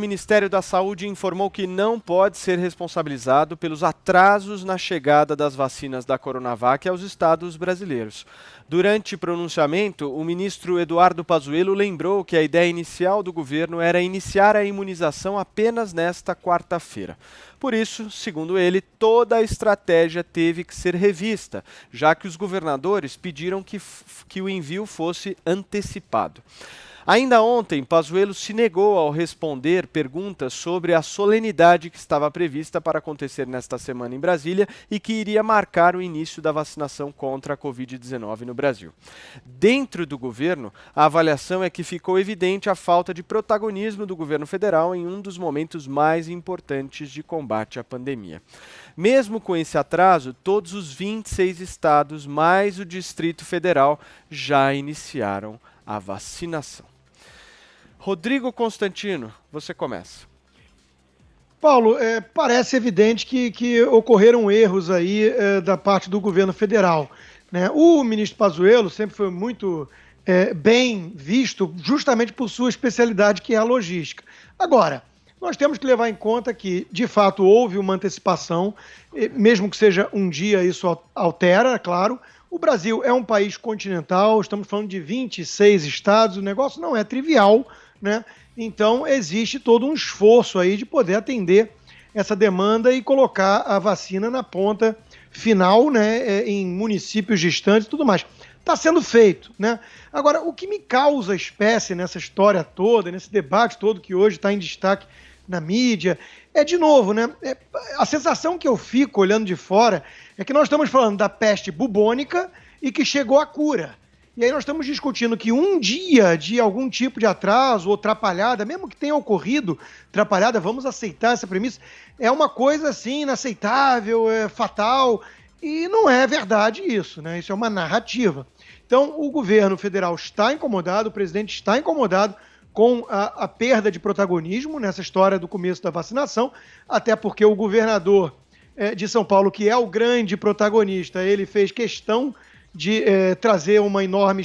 O Ministério da Saúde informou que não pode ser responsabilizado pelos atrasos na chegada das vacinas da Coronavac aos estados brasileiros. Durante pronunciamento, o ministro Eduardo Pazuello lembrou que a ideia inicial do governo era iniciar a imunização apenas nesta quarta-feira. Por isso, segundo ele, toda a estratégia teve que ser revista, já que os governadores pediram que o envio fosse antecipado. Ainda ontem, Pazuello se negou ao responder perguntas sobre a solenidade que estava prevista para acontecer nesta semana em Brasília e que iria marcar o início da vacinação contra a Covid-19 no Brasil. Dentro do governo, a avaliação é que ficou evidente a falta de protagonismo do governo federal em um dos momentos mais importantes de combate à pandemia. Mesmo com esse atraso, todos os 26 estados, mais o Distrito Federal, já iniciaram a vacinação. Rodrigo Constantino, você começa. Paulo, parece evidente que ocorreram erros aí da parte do governo federal, né? O ministro Pazuello sempre foi muito bem visto justamente por sua especialidade, que é a logística. Agora, nós temos que levar em conta que, de fato, houve uma antecipação, mesmo que seja um dia, isso altera, claro. O Brasil é um país continental, estamos falando de 26 estados, o negócio não é trivial, né? Então, existe todo um esforço aí de poder atender essa demanda e colocar a vacina na ponta final, né, em municípios distantes e tudo mais. Está sendo feito, né? Agora, o que me causa espécie nessa história toda, nesse debate todo que hoje está em destaque na mídia, de novo, né? A sensação que eu fico olhando de fora é que nós estamos falando da peste bubônica e que chegou a cura. E aí nós estamos discutindo que um dia de algum tipo de atraso ou atrapalhada, mesmo que tenha ocorrido atrapalhada, vamos aceitar essa premissa, é uma coisa assim inaceitável, fatal, e não é verdade isso, né? Isso é uma narrativa. Então o governo federal está incomodado, o presidente está incomodado com a perda de protagonismo nessa história do começo da vacinação, até porque o governador de São Paulo, que é o grande protagonista, ele fez questão de trazer uma enorme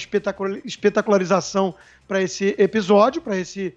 espetacularização para esse episódio, para esse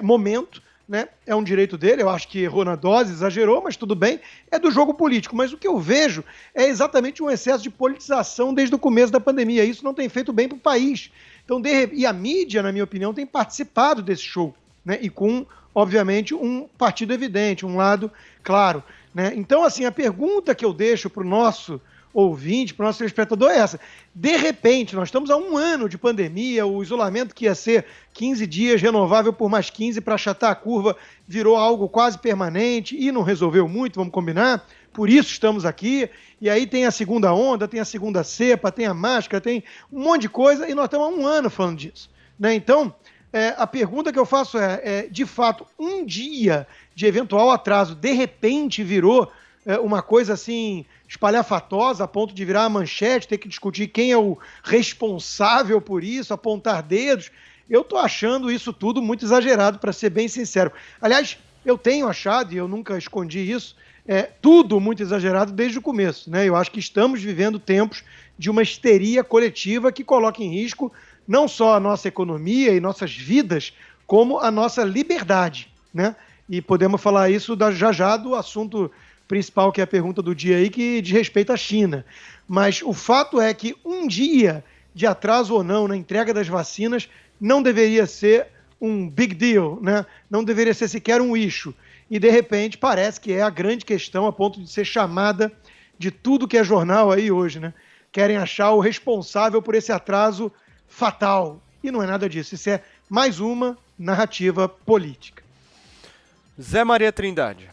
momento, né? É um direito dele, eu acho que errou na dose, exagerou, mas tudo bem, é do jogo político. Mas o que eu vejo é exatamente um excesso de politização desde o começo da pandemia. Isso não tem feito bem para o país. Então, e a mídia, na minha opinião, tem participado desse show, né? E com, obviamente, um partido evidente, um lado claro, né? Então, assim, a pergunta que eu deixo para o nosso ouvinte, para o nosso telespectador é essa. De repente, nós estamos há um ano de pandemia, o isolamento que ia ser 15 dias, renovável por mais 15 para achatar a curva, virou algo quase permanente e não resolveu muito, vamos combinar? Por isso estamos aqui, e aí tem a segunda onda, tem a segunda cepa, tem a máscara, tem um monte de coisa, e nós estamos há um ano falando disso, né? Então, a pergunta que eu faço de fato, um dia de eventual atraso, de repente virou uma coisa assim espalhafatosa a ponto de virar a manchete, ter que discutir quem é o responsável por isso, apontar dedos. Eu estou achando isso tudo muito exagerado, para ser bem sincero. Aliás, eu tenho achado, e eu nunca escondi isso, tudo muito exagerado desde o começo, né? Eu acho que estamos vivendo tempos de uma histeria coletiva que coloca em risco não só a nossa economia e nossas vidas, como a nossa liberdade, né? E podemos falar isso já do assunto principal, que é a pergunta do dia aí, que diz respeito à China. Mas o fato é que um dia de atraso ou não na entrega das vacinas não deveria ser um big deal, né? Não deveria ser sequer um issue. E, de repente, parece que é a grande questão, a ponto de ser chamada de tudo que é jornal aí hoje, né? Querem achar o responsável por esse atraso fatal. E não é nada disso. Isso é mais uma narrativa política. Zé Maria Trindade.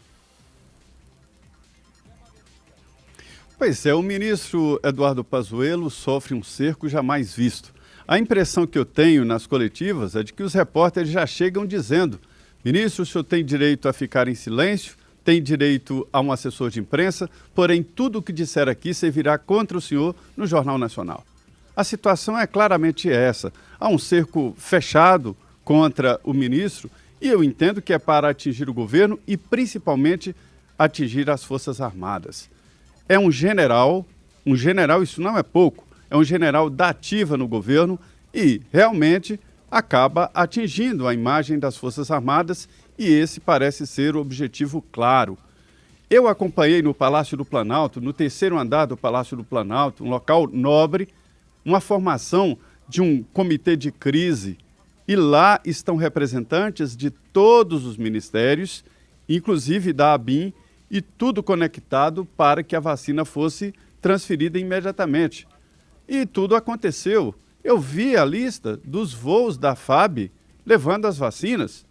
Pois é, o ministro Eduardo Pazuello sofre um cerco jamais visto. A impressão que eu tenho nas coletivas é de que os repórteres já chegam dizendo: ministro, o senhor tem direito a ficar em silêncio, tem direito a um assessor de imprensa, porém tudo o que disser aqui servirá contra o senhor no Jornal Nacional. A situação é claramente essa. Há um cerco fechado contra o ministro e eu entendo que é para atingir o governo e principalmente atingir as Forças Armadas. É um general, isso não é pouco, é um general da ativa no governo e realmente acaba atingindo a imagem das Forças Armadas e esse parece ser o objetivo claro. Eu acompanhei no Palácio do Planalto, no terceiro andar do Palácio do Planalto, um local nobre, uma formação de um comitê de crise, e lá estão representantes de todos os ministérios, inclusive da ABIN, e tudo conectado para que a vacina fosse transferida imediatamente. E tudo aconteceu. Eu vi a lista dos voos da FAB levando as vacinas.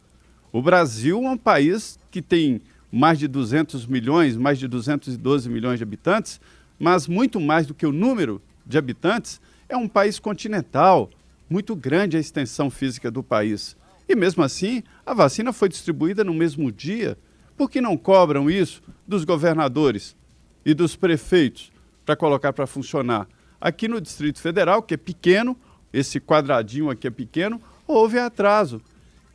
O Brasil é um país que tem mais de 200 milhões, mais de 212 milhões de habitantes, mas muito mais do que o número de habitantes, é um país continental, muito grande a extensão física do país. E mesmo assim, a vacina foi distribuída no mesmo dia. Por que não cobram isso dos governadores e dos prefeitos para colocar para funcionar? Aqui no Distrito Federal, que é pequeno, esse quadradinho aqui é pequeno, houve atraso.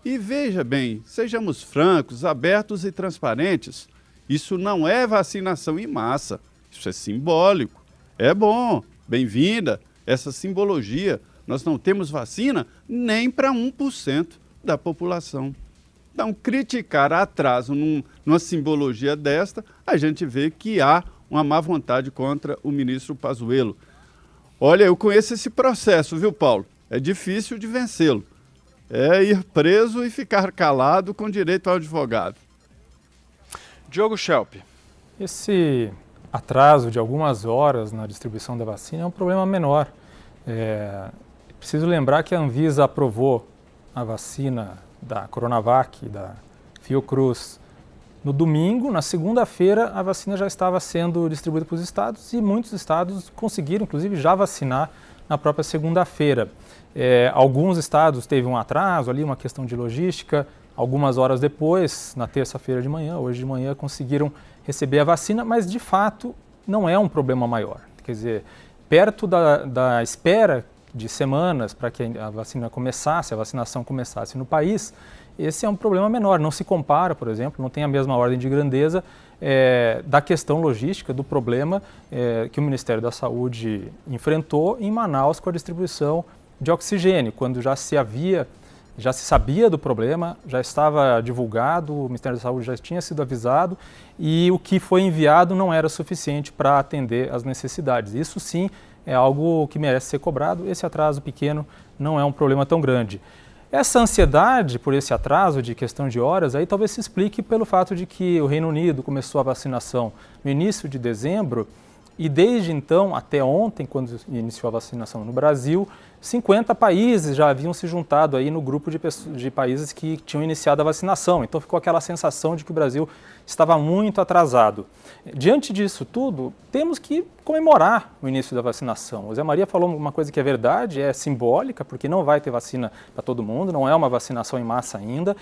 E veja bem, sejamos francos, abertos e transparentes. Isso não é vacinação em massa, isso é simbólico. É bom, bem-vinda essa simbologia. Nós não temos vacina nem para 1% da população. Então, criticar atraso numa simbologia desta, a gente vê que há uma má vontade contra o ministro Pazuello. Olha, eu conheço esse processo, viu, Paulo? É difícil de vencê-lo. É ir preso e ficar calado com direito ao advogado. Diogo Schelp. Esse atraso de algumas horas na distribuição da vacina é um problema menor. Preciso lembrar que a Anvisa aprovou a vacina da Coronavac, da Fiocruz, no domingo. Na segunda-feira, a vacina já estava sendo distribuída para os estados e muitos estados conseguiram, inclusive, já vacinar na própria segunda-feira. Alguns estados teve um atraso ali, uma questão de logística. Algumas horas depois, na terça-feira de manhã, hoje de manhã, conseguiram receber a vacina, mas de fato não é um problema maior. Quer dizer, perto da espera de semanas para que a vacina começasse, a vacinação começasse no país, esse é um problema menor. Não se compara, por exemplo, não tem a mesma ordem de grandeza da questão logística, do problema que o Ministério da Saúde enfrentou em Manaus com a distribuição de oxigênio, quando já se sabia do problema, já estava divulgado, o Ministério da Saúde já tinha sido avisado e o que foi enviado não era suficiente para atender às necessidades. Isso sim é algo que merece ser cobrado. Esse atraso pequeno não é um problema tão grande. Essa ansiedade por esse atraso de questão de horas aí talvez se explique pelo fato de que o Reino Unido começou a vacinação no início de dezembro e desde então, até ontem, quando iniciou a vacinação no Brasil, 50 países já haviam se juntado aí no grupo de países que tinham iniciado a vacinação. Então ficou aquela sensação de que o Brasil estava muito atrasado. Diante disso tudo, temos que comemorar o início da vacinação. O Zé Maria falou uma coisa que é verdade, é simbólica, porque não vai ter vacina para todo mundo, não é uma vacinação em massa ainda.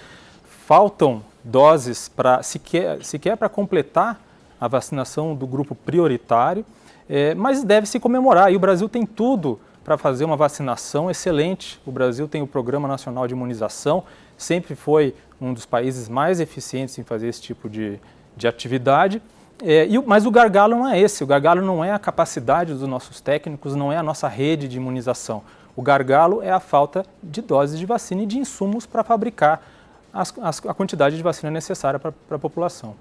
Faltam doses sequer para completar a vacinação do grupo prioritário, mas deve se comemorar. E o Brasil tem tudo para fazer uma vacinação excelente. O Brasil tem o Programa Nacional de Imunização, sempre foi um dos países mais eficientes em fazer esse tipo de atividade. Mas o gargalo não é esse, o gargalo não é a capacidade dos nossos técnicos, não é a nossa rede de imunização. O gargalo é a falta de doses de vacina e de insumos para fabricar a quantidade de vacina necessária para a população.